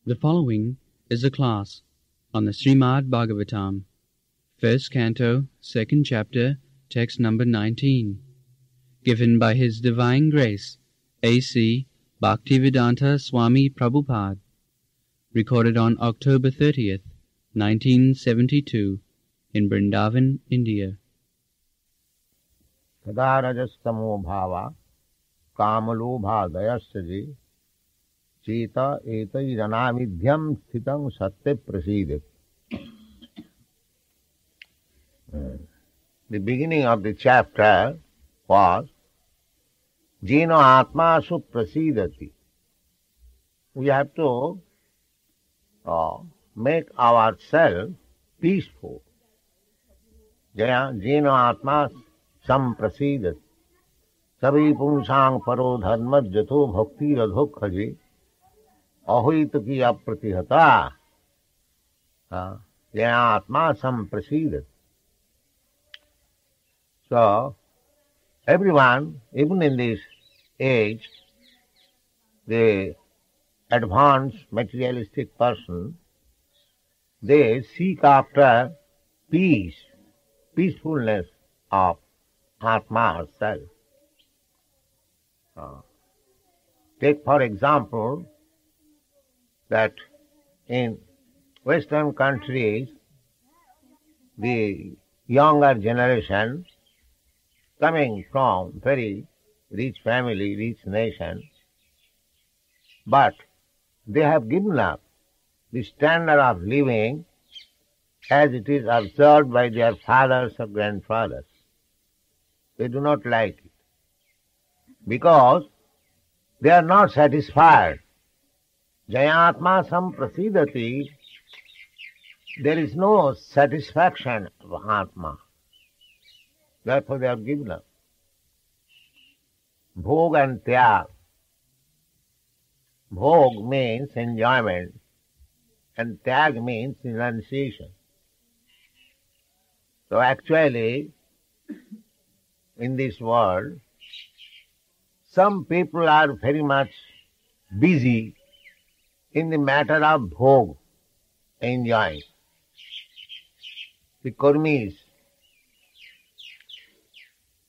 The following is a class on the Srimad Bhagavatam, first canto, second chapter, text number 19, given by His Divine Grace, A.C. Bhaktivedanta Swami Prabhupada, recorded on October 30th, 1972, in Vrindavan, India. Kada rajastamo bhava kamalobha dayasya Cheta etai ranamidhyam sthitam satya prasidet. The beginning of the chapter was Jino Atmasu Prasidati. We have to make ourselves peaceful. Jino Atma Samprasidati. Sabi Pumsang Paro Dharma Jato Bhakti Radhokhaji. अहुत की अप्रतिहता आत्मा संप्रसीद. So everyone, even in this age, the advanced materialistic person, they seek after peace, peacefulness of Atma self. Take for example that in Western countries, the younger generation coming from very rich family, rich nation, but they have given up the standard of living as it is observed by their fathers or grandfathers. They do not like it because they are not satisfied. Jayatma samprasidati, there is no satisfaction of Atma. Therefore they have given up. Bhog and tyag. Bhog means enjoyment and tyag means renunciation. So actually, in this world, some people are very much busy in the matter of bhog, enjoying. The kurmis.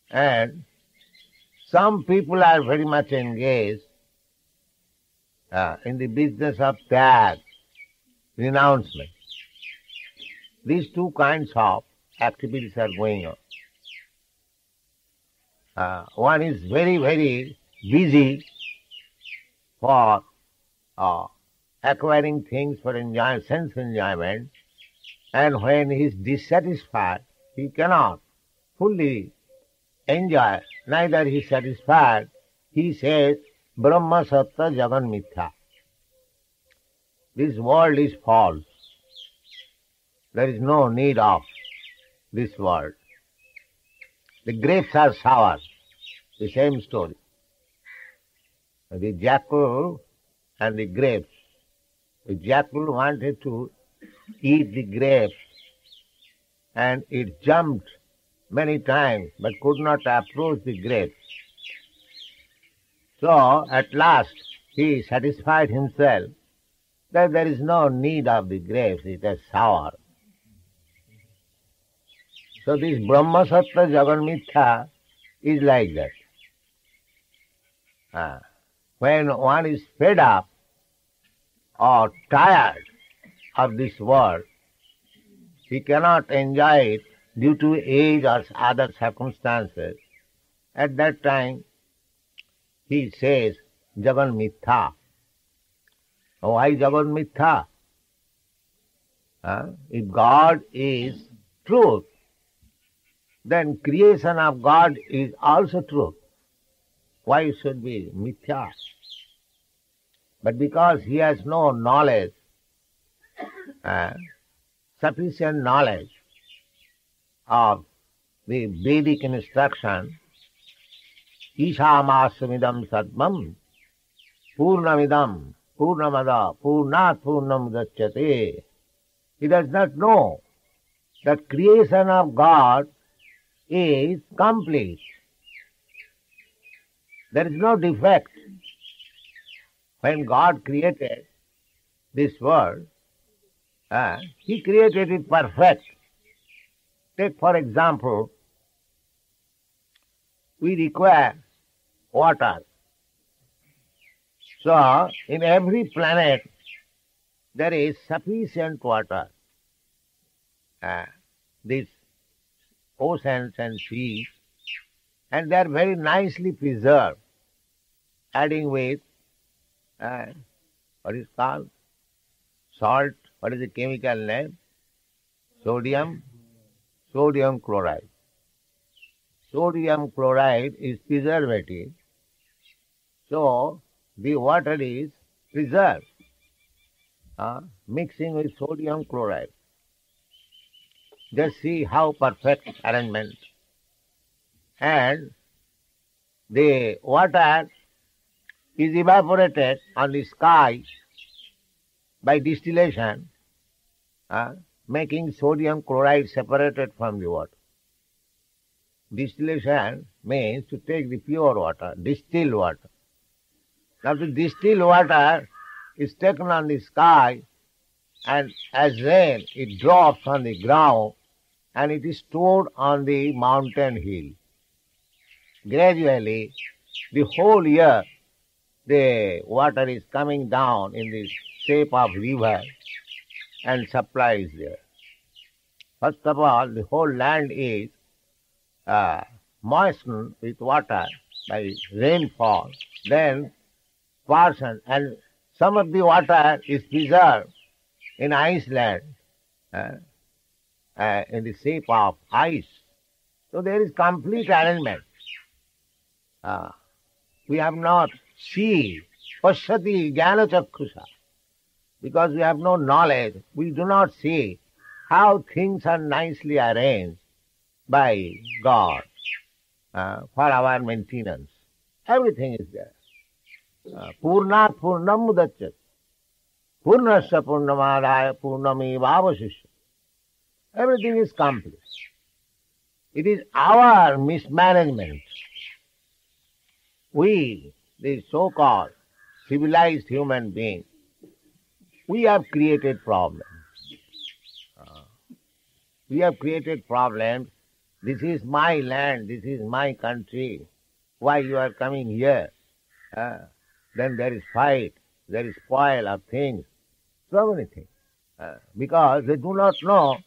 And some people are very much engaged in the business of tyag, renouncement. These two kinds of activities are going on. One is very, very busy for acquiring things for sense enjoyment, and when he is dissatisfied, he cannot fully enjoy, neither he is satisfied. He says, Brahma Sattva Jagan Mithya. This world is false. There is no need of this world. The grapes are sour. The same story. The jackal and the grapes. The jackal wanted to eat the grapes and it jumped many times but could not approach the grapes. So at last he satisfied himself that there is no need of the grapes, it is sour. So this Brahma Sattva Jagan Mithya is like that. When one is fed up or tired of this world, he cannot enjoy it due to age or other circumstances. At that time, he says, Jagan Mithya. Why Jagan Mithya? If God is truth, then creation of God is also truth. Why it should be Mithya? But because he has no knowledge, sufficient knowledge of the Vedic instruction, Ishamasumidam Sadmam, Purnamidam, Purnamada, Purnat Purnam Dachyate. He does not know that creation of God is complete. There is no defect. When God created, this world, He created it perfect. Take for example, we require water. So, in every planet there is sufficient water. These oceans and seas, and they are very nicely preserved, adding with what is called salt. What is the chemical name? Sodium chloride. Sodium chloride is preservative, so the water is preserved, mixing with sodium chloride. Just see how perfect arrangement. And the water is evaporated on the sky by distillation, making sodium chloride separated from the water. Distillation means to take the pure water, distilled water. Now the distilled water is taken on the sky, and as rain it drops on the ground and it is stored on the mountain hill. Gradually, the whole year, the water is coming down in the shape of river and supplies there. First of all, the whole land is moistened with water by rainfall, then portion, and some of the water is preserved in Iceland in the shape of ice. So there is complete arrangement. We have not seen pashyati jnana chakshusa. Because we have no knowledge, we do not see how things are nicely arranged by God for our maintenance. Everything is there. Purnat purnam mudachyat. Purnasya purnamadaya purnamevavasishyat. Everything is complete. It is our mismanagement. We, the so-called civilized human beings, we have created problems. We have created problems. This is my land, this is my country. Why you are coming here? Then there is fight, there is spoil of things, so many things. Because they do not know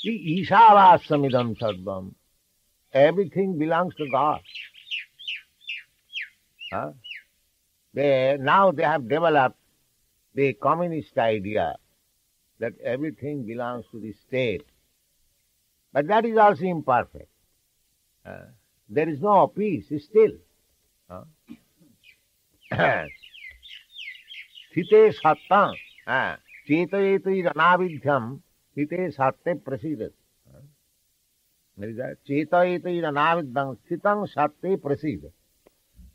the Ishavassamidam Sarvam. Everything belongs to God. Now they have developed the communist idea that everything belongs to the state. But that is also imperfect. There is no peace still. Sthite sattam, chetayeti ranavidhyam, sthite satte prasidat. There is that. Chetayeti ranavidhyam, sthitang satte prasidat.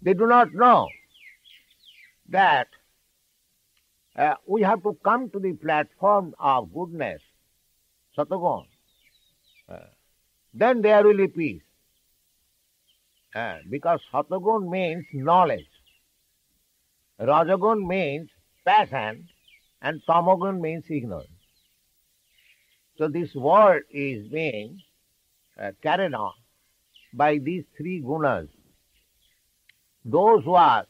They do not know that we have to come to the platform of goodness, Satagun. Then there will be peace. Because Satagun means knowledge. Rajagun means passion, and Tamagun means ignorance. So this world is being carried on by these three gunas. Those who are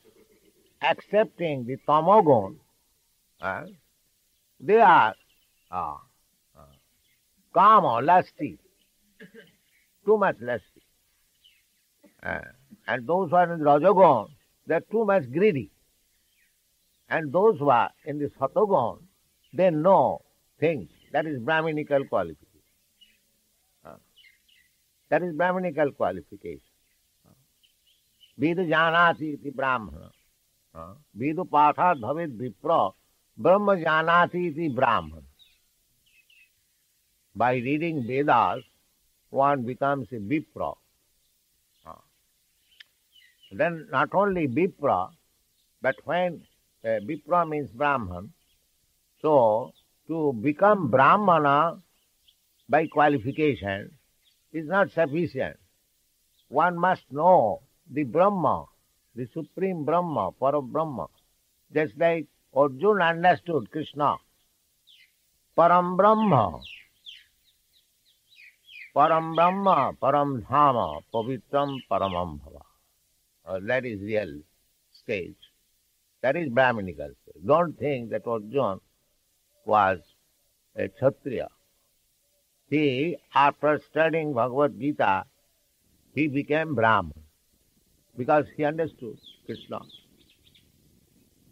accepting the Tamagun, they are kama, lusty, too much lusty. And those who are in the Rajagun, they are too much greedy. And those who are in the Satagun, they know things. That is Brahminical qualification. That is Brahminical qualification. Vidu janati iti brahmana. Vidu patha bhavid vipra. Brahma janati iti brahmana. By reading Vedas, one becomes a vipra. Then not only vipra, but when vipra means Brahman, so to become Brahmana by qualification is not sufficient. One must know the Brahma, the Supreme Brahma, Parabrahma. Just like Arjuna understood Krishna. Param Brahma, Param Brahma, Param Dhama, Pavitram Paramam Bhava. That is real stage. That is Brahminical stage. Don't think that Arjuna was a Kshatriya. He, after studying Bhagavad Gita, he became Brahman because he understood Krishna.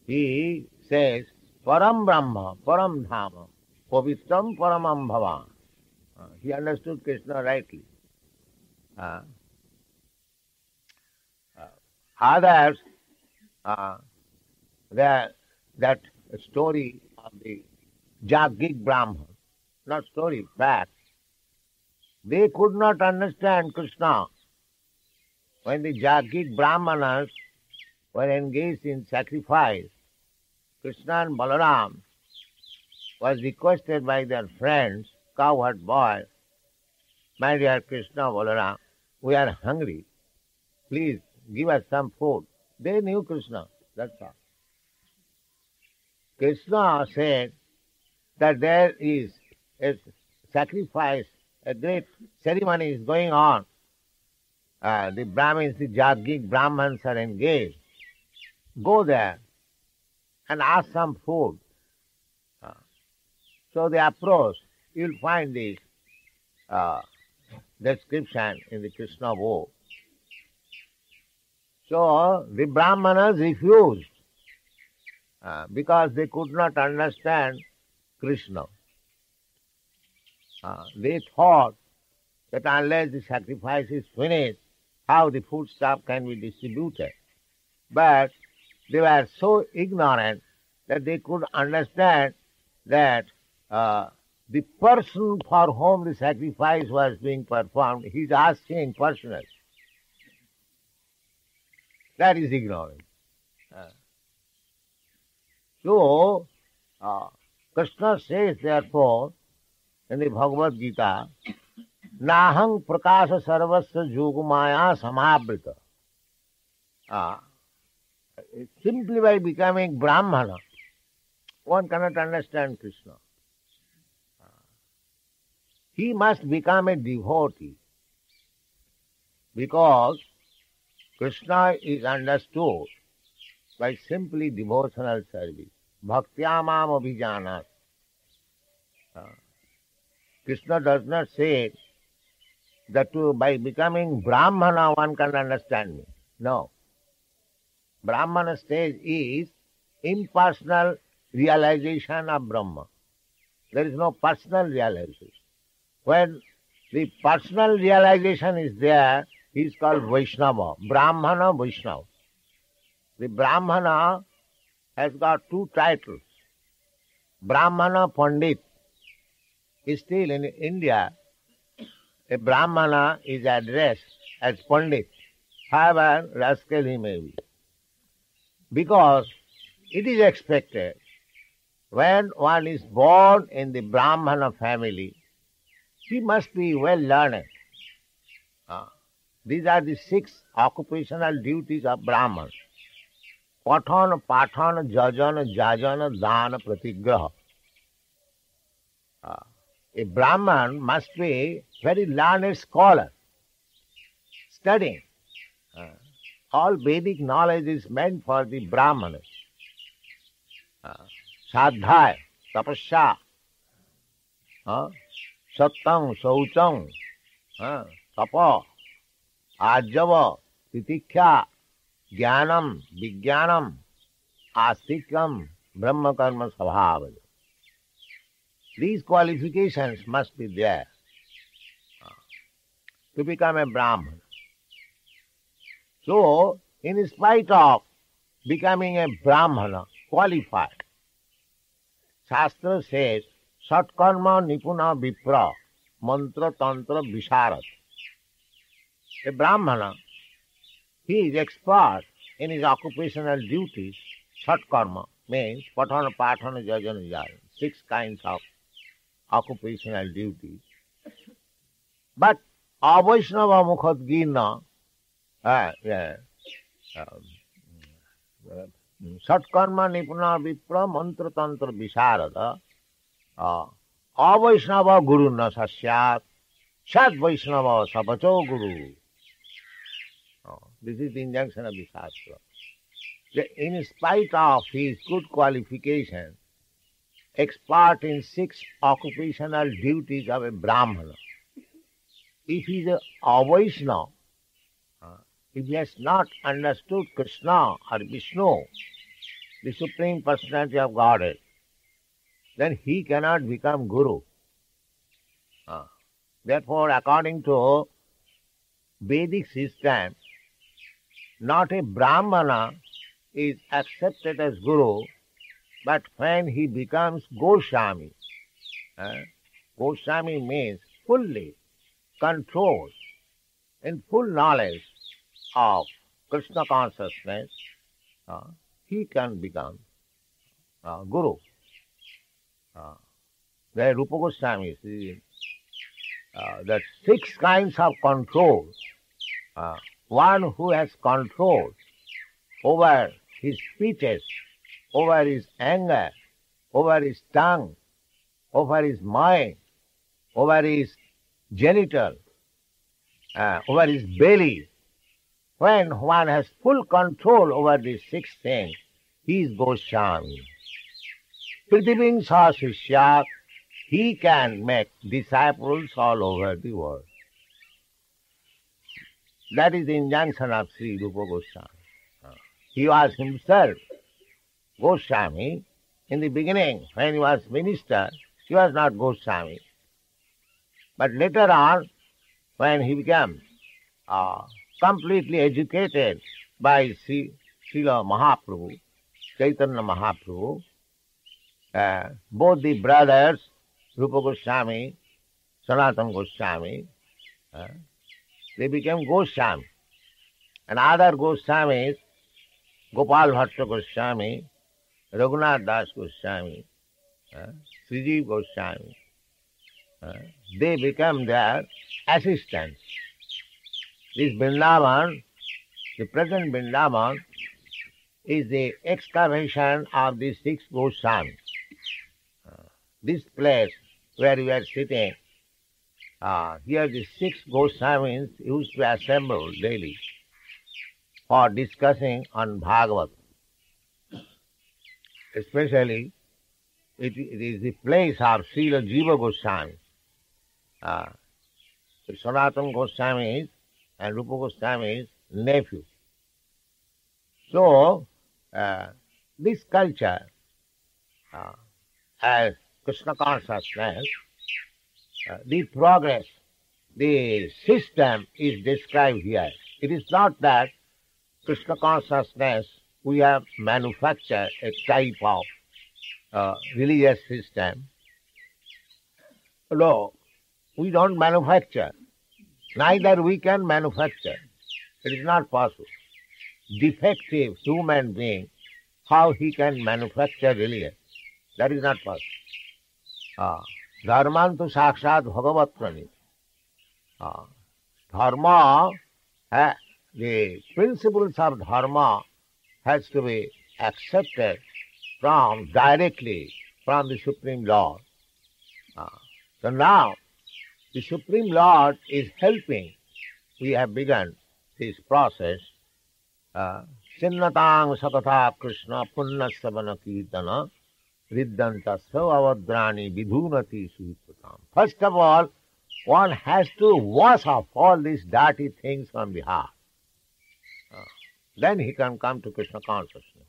He says, Param Brahma, Param Dhama, Pavitram Paramam Bhava. He understood Krishna rightly. Others, that story of the Jagik Brahman, not story, fact, they could not understand Krishna. When the Jagik Brahmanas were engaged in sacrifice, Krishna and Balaram was requested by their friends, cowherd boy, my dear Krishna, Balaram, we are hungry. Please give us some food. They knew Krishna, that's all. Krishna said that there is a sacrifice, a great ceremony is going on. The Brahmins, the Jagik Brahmans are engaged. Go there and ask some food. So they approached. You'll find this description in the Krishna book. So the Brahmanas refused because they could not understand Krishna. They thought that unless the sacrifice is finished, how the foodstuff can be distributed. But they were so ignorant that they could understand that the person for whom the sacrifice was being performed, he is asking personally. That is ignorance. So, Krishna says therefore in the Bhagavad Gita, Nahang prakasha sarvasya jogumaya samabrita. Simply by becoming Brahmana, one cannot understand Krishna. He must become a devotee because Krishna is understood by simply devotional service. Bhaktyamam abhijanat. Krishna does not say that by becoming Brahmana one can understand me. No. Brahmana stage is impersonal realization of Brahma. There is no personal realization. When the personal realization is there, he is called Vaishnava, Brahmana Vaishnava. The Brahmana has got two titles. Brahmana Pandit. Still in India, a Brahmana is addressed as Pandit, however rascal he may be. Because it is expected when one is born in the Brahmana family, he must be well learned. These are the 6 occupational duties of Brahman. Patana, Patana, Jajana, Jajana, Dana, Pratigraha. A Brahman must be very learned scholar, studying. All Vedic knowledge is meant for the Brahmanas. Sadhaya, Tapasya, Sattang, Sauchang, Tapa, Ajava, Titikya, Jnanam, Vijnanam, Astikam, Brahma Karma Svabhava. These qualifications must be there to become a Brahman. So, in spite of becoming a Brahmana, qualified, Shastra says, Satkarma Nipuna Vipra, Mantra Tantra Visharat. A Brahmana, he is expert in his occupational duties. Satkarma means Patana, Patana, Jajana, Jajana. 6 kinds of occupational duties. But Avaishnava Mukhadgina, Satkarma nipuna vipra mantra tantra visarada avaishnava guru na sasyat sat vaishnava sapacho guru. This is the injunction of the Shastra. In spite of his good qualification, expert in 6 occupational duties of a Brahmana, if he is a Vaishnava, if he has not understood Krishna or Vishnu, the Supreme Personality of Godhead, then he cannot become Guru. Therefore, according to Vedic system, not a Brahmana is accepted as Guru, but when he becomes Goswami. Goswami means fully controlled, in full knowledge of Krishna consciousness, he can become Guru. There Rupa Goswami says that 6 kinds of control. One who has control over his speeches, over his anger, over his tongue, over his mind, over his genital, over his belly. When one has full control over these 6 things, he is Goswami. Prithiving sa sishyat, he can make disciples all over the world. That is the injunction of Sri Rupa Goswami. He was himself Goswami. In the beginning, when he was minister, he was not Goswami. But later on, when he became completely educated by Srila Mahaprabhu, Chaitanya Mahaprabhu, both the brothers, Rupa Goswami, Sanatana Goswami, they became Goswami. And other Goswamis, Gopal Bhatta Goswami, Raghunath Das Goswami, Srijiv Goswami, they become their assistants. This Vrindavan, the present Vrindavan, is the excavation of the 6 Goswamis. This place where we are sitting, here the 6 Goswamis used to assemble daily for discussing on Bhagavad. Especially, it is the place of Srila Jiva Goswami. Sanatana Goswami and Rupa Goswami's nephew. So, this culture as Krishna consciousness, the progress, the system is described here. It is not that Krishna consciousness, we have manufactured a type of religious system. No, we don't manufacture. Neither we can manufacture. It is not possible. Defective human being, how he can manufacture religion? That is not possible. Dharmantu sakshat bhagavat-prani. Dharma, the principles of dharma has to be accepted directly from the Supreme Lord. So now, the Supreme Lord is helping. We have begun this process. Sinnatang sakatha Krishna punna savana kirtana riddanta savavadrani vidhunati suipatam. First of all, one has to wash off all these dirty things from the heart. Then he can come to Krishna consciousness.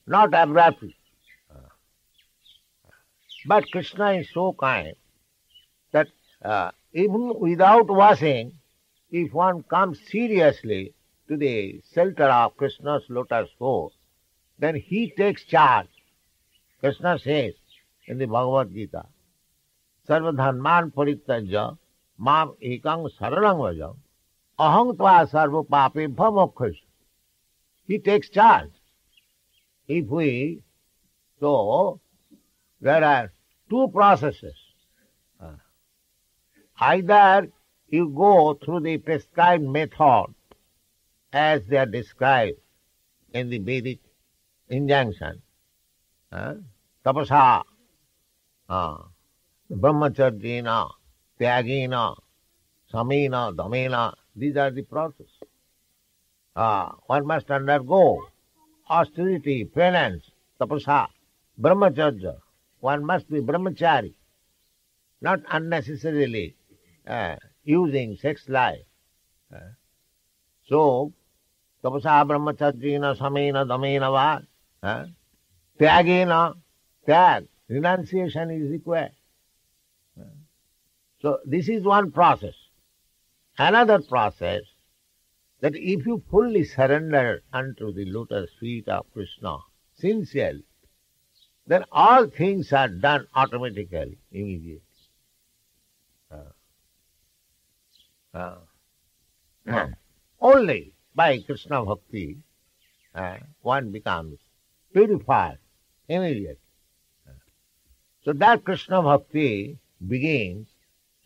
Not abruptly. But Krishna is so kind that even without washing, if one comes seriously to the shelter of Krishna's lotus foot, then he takes charge. Krishna says in the Bhagavad Gita, Sarva dharman parityajya mam ekang saranam vaja aham tva sarva papebhya moksha. He takes charge. So there are 2 processes. Either you go through the prescribed method as they are described in the Vedic injunction. Tapasa, brahmacharjina, tyagina, samina, damena. These are the process. One must undergo austerity, penance, tapasa, brahmacharya. One must be brahmachari, not unnecessarily using sex life. So, tapasa brahmacharjina samena damena va, tyagena, tyag, renunciation is required. So, this is one process. Another process, that if you fully surrender unto the lotus feet of Krishna, sincerely, then all things are done automatically, immediately. Only by Krishna Bhakti one becomes purified immediately. So that Krishna Bhakti begins,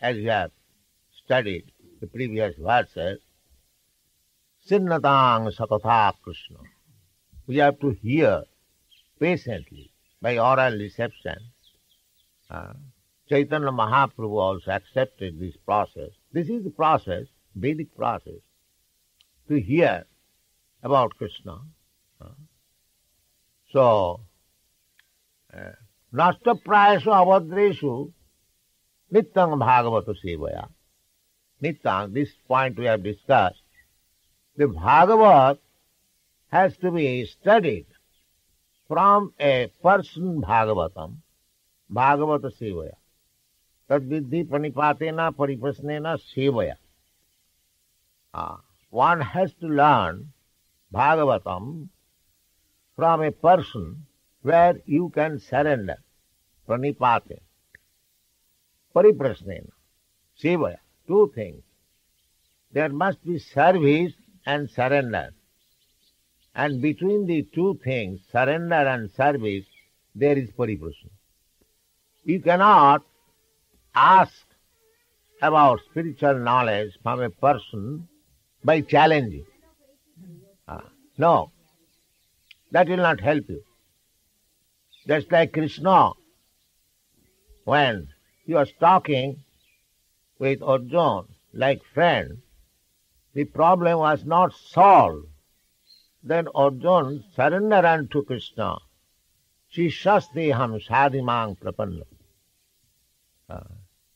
as we have studied the previous verses, Sinnatang Sakatha Krishna. We have to hear patiently by oral reception. Chaitanya Mahaprabhu also accepted this process. This is the process, Vedic process, to hear about Krishna. So, Nasta Prayasu Avadreshu Nityang Bhagavata Sevaya. Nityang, this point we have discussed. The Bhagavat has to be studied from a person Bhagavatam, Bhagavata Sevaya. Tad vidhi pranipatena pariprasnena sevaya. One has to learn Bhagavatam from a person where you can surrender. Pranipate. Pariprasnena. Sevaya. Two things. There must be service and surrender. And between the two things, surrender and service, there is pariprasna. You cannot ask about spiritual knowledge from a person by challenging. No, that will not help you. Just like Krishna, when he was talking with Arjuna like friend, the problem was not solved. Then Arjuna surrendered unto Krishna. Shishasteham sadhimang prapanna.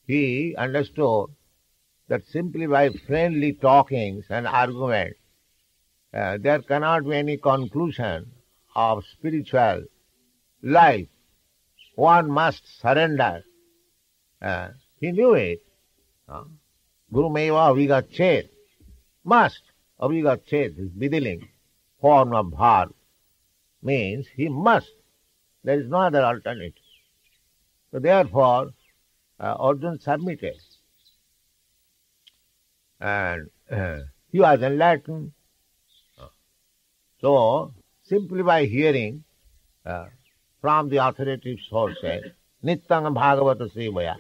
He understood that simply by friendly talkings and arguments, there cannot be any conclusion of spiritual life. One must surrender. He knew it. Guru meva avigachet. Must. Avigachet is Vidiling. Form of bhar. Means he must. There is no other alternative. So therefore, Arjuna submitted. And he was enlightened. So, simply by hearing from the authoritative sources, Nityang Bhagavata Sevaya,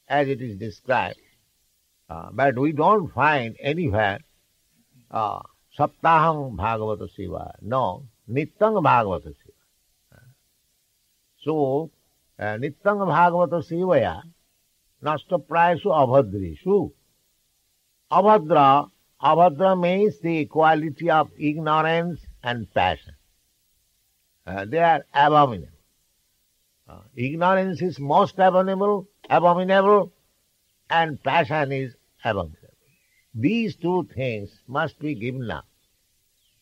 as it is described, but we don't find anywhere Saptaham Bhagavata Sevaya. No, Nityang Bhagavata Sevaya. So, Nityang Bhagavata Sevaya, Nasta Prayasu Abhadreshu. Abhadra means the quality of ignorance and passion. They are abominable. Ignorance is most abominable, and passion is abominable. These two things must be given up.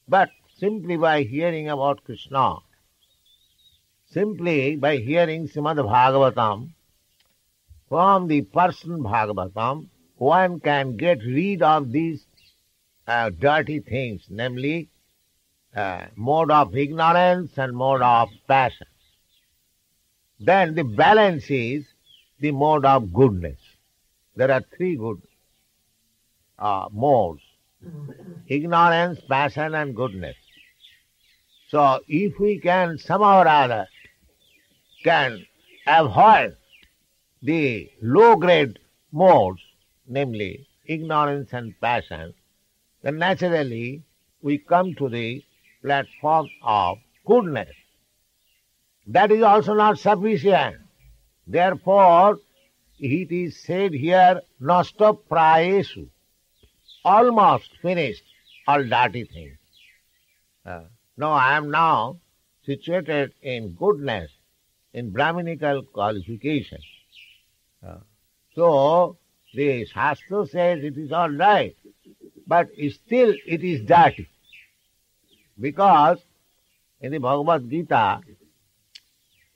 But simply by hearing about Krishna, simply by hearing Srimad Bhagavatam, from the person Bhagavatam, one can get rid of these dirty things, namely mode of ignorance and mode of passion. Then the balance is the mode of goodness. There are three good modes: ignorance, passion and goodness. So if we can somehow or other can avoid the low-grade modes, namely ignorance and passion, then naturally we come to the platform of goodness. that is also not sufficient. Therefore, it is said here, nasta prayesu, almost finished all dirty things. No, I am now situated in goodness, in Brahminical qualification. So, the Shastra says it is all right, but still it is dirty. Because in the Bhagavad Gita,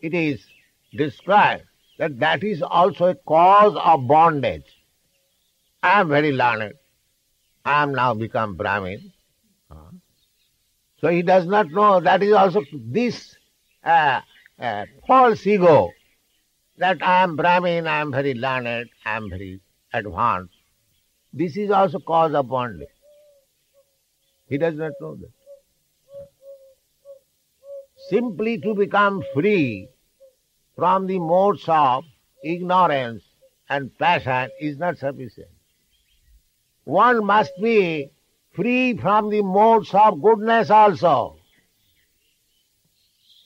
it is described that that is also a cause of bondage. I am very learned. I am now become Brahmin. So he does not know that is also this false ego, that I am Brahmin, I am very learned, I am very advanced. This is also cause of bondage. He does not know that. Simply to become free from the modes of ignorance and passion is not sufficient. One must be free from the modes of goodness also,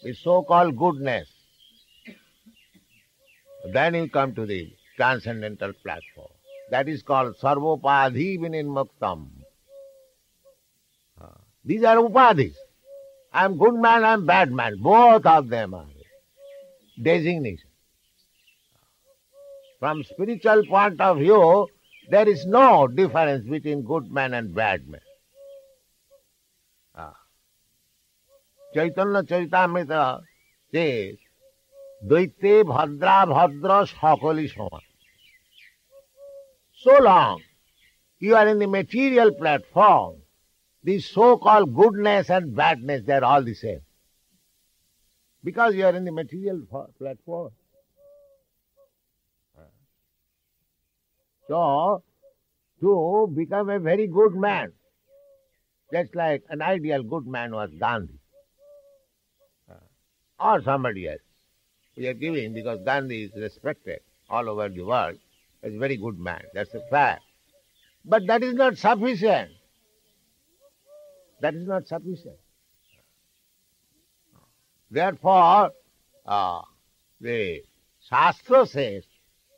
the so-called goodness. Then you come to the transcendental platform. That is called sarvopadhi vinimuktam. These are upadhis. I am good man, I am bad man. Both of them are designation. From spiritual point of view, there is no difference between good man and bad man. Chaitanya Charitamrita says, Dvaite bhadra bhadra sakali sama. So long you are in the material platform, the so-called goodness and badness, they are all the same. Because you are in the material platform. So, to become a very good man, just like an ideal good man was Gandhi, or somebody else. We are giving because Gandhi is respected all over the world as a very good man. That's a fact. But that is not sufficient. That is not sufficient. Therefore, the Shastra says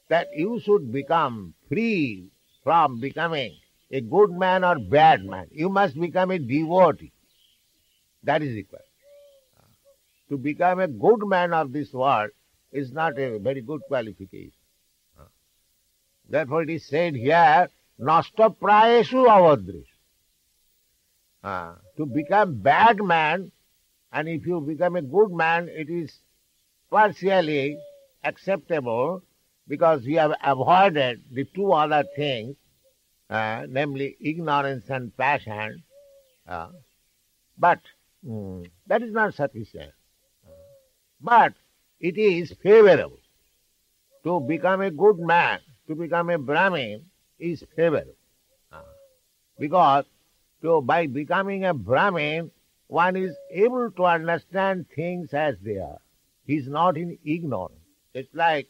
that you should become free from becoming a good man or bad man. You must become a devotee. That is required. To become a good man of this world is not a very good qualification. Therefore it is said here, nasta prayesu avadrish. To become bad man, and if you become a good man, it is partially acceptable because we have avoided the two other things, namely ignorance and passion. But that is not sufficient. But it is favorable. To become a good man, to become a Brahmin is favorable. Because by becoming a Brahmin, one is able to understand things as they are. He is not in ignorance. It's like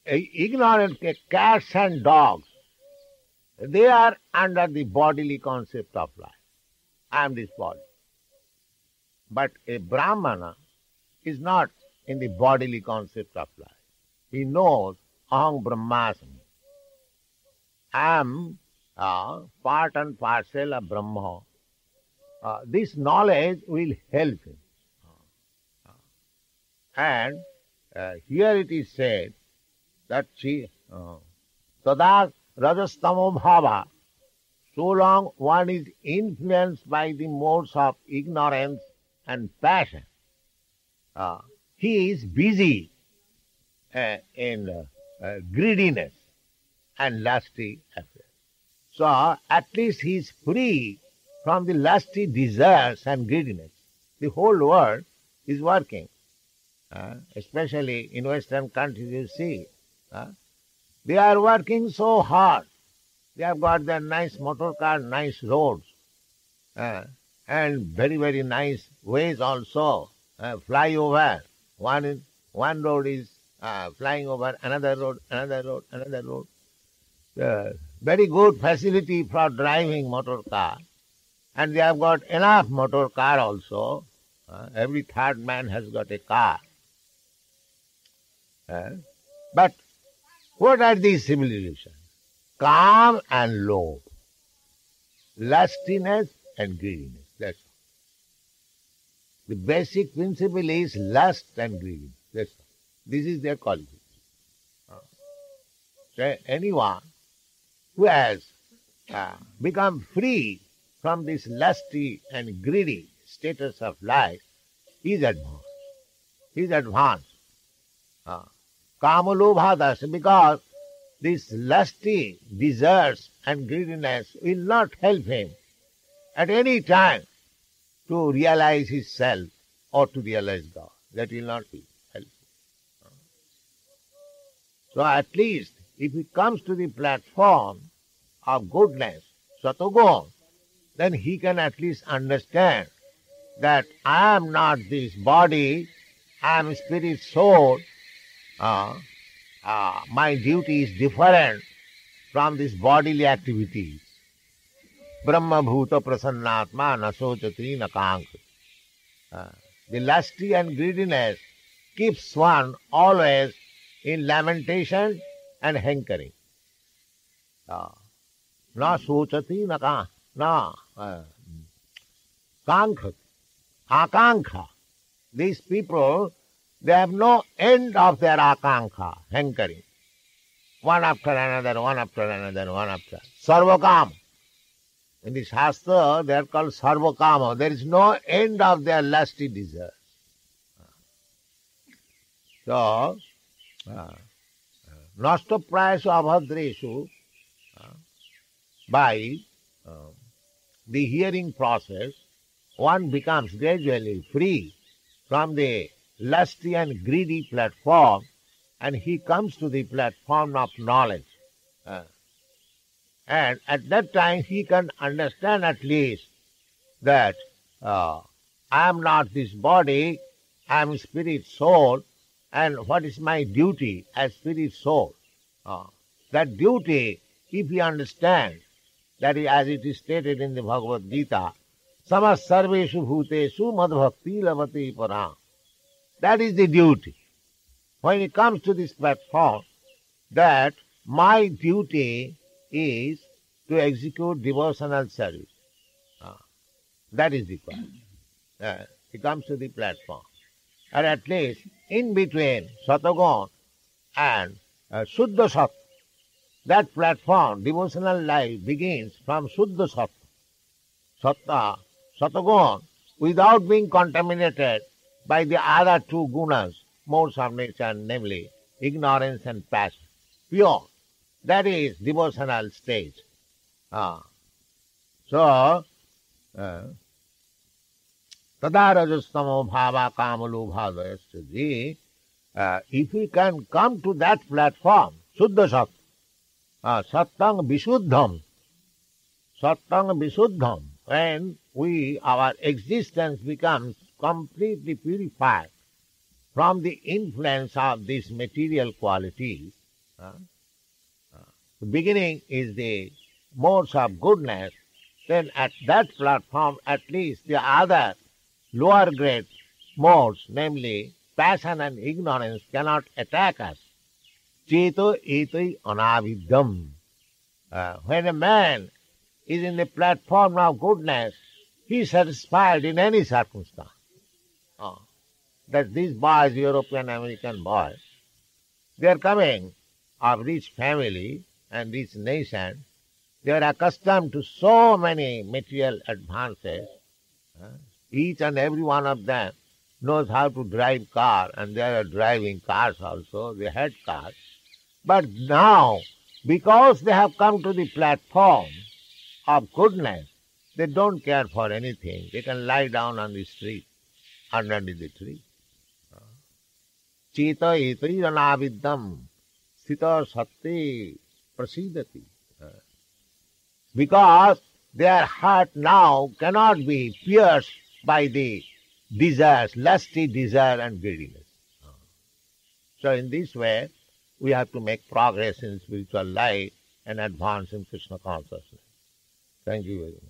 ignorant cats and dogs. They are under the bodily concept of life. I am this body. But a Brahmana is not in the bodily concept of life. He knows, aham brahmasmi. I am part and parcel of Brahma. This knowledge will help him. And here it is said that tada rajastamo bhava, so long one is influenced by the modes of ignorance and passion, he is busy in greediness and lusty affairs. So at least he is free from the lusty desires and greediness. The whole world is working, especially in Western countries you see. They are working so hard. They have got their nice motor car, nice roads, and very, very nice ways also. Flyover. One road is flying over another road, another road, another road. Very good facility for driving motor car. And they have got enough motor car also. Every third man has got a car. But what are these civilizations? Calm and low, lustiness and greediness. That's all. The basic principle is lust and greediness. That's all. This is their quality. So anyone who has become free from this lusty and greedy status of life is advanced. He is advanced. Kamalobhadas, because this lusty desires and greediness will not help him at any time to realize his self or to realize God. That will not be helpful. So at least if he comes to the platform of goodness, Satogun, then he can at least understand that I am not this body, I am spirit, soul. My duty is different from this bodily activities. Brahma bhuta prasannatma nasochati nakank. The lusty and greediness keeps one always in lamentation and hankering. Na sochati na kankhati. Akankha. These people, they have no end of their akankha, hankering. One after another, one after another, one after another. Sarvakam. In the Shastra, they are called Sarvakama. There is no end of their lusty desires. So, Nastaprayasu abhadreshu, by the hearing process, one becomes gradually free from the lusty and greedy platform, and he comes to the platform of knowledge. And at that time he can understand at least that I am not this body, I am spirit, soul, and what is my duty as spirit, soul. That duty, if he understands, that is, as it is stated in the Bhagavad Gita, samas sarveshu bhutesu madbhakti lavati param. That is the duty. When it comes to this platform, that my duty is to execute devotional service. That is the point. It comes to the platform. And at least in between Satagun and Suddha Sat, that platform, devotional life begins from Suddha Sat. Satagun, without being contaminated by the other two gunas, modes of nature, namely ignorance and passion. Pure. That is devotional stage. So, tada rajastamo bhava kamalu bhavayasya. If we can come to that platform, Suddha Sat, Sattang Visuddham, when our existence becomes completely purified from the influence of these material qualities, the beginning is the modes of goodness, then at that platform at least the other lower grade modes, namely passion and ignorance, cannot attack us. Cheto etai anaviddham. When a man is in the platform of goodness, he is satisfied in any circumstance. That these boys, European, American boys, they are coming of rich family and rich nation. They are accustomed to so many material advances. Each and every one of them knows how to drive car, and they are driving cars also. They had cars. But now, because they have come to the platform of goodness, they don't care for anything. They can lie down on the street, under the tree. Cheta etri ranaviddham sthita satti prasidati. Because their heart now cannot be pierced by the desires, lusty desire and greediness. So in this way, we have to make progress in spiritual life and advance in Krishna consciousness. Thank you very much.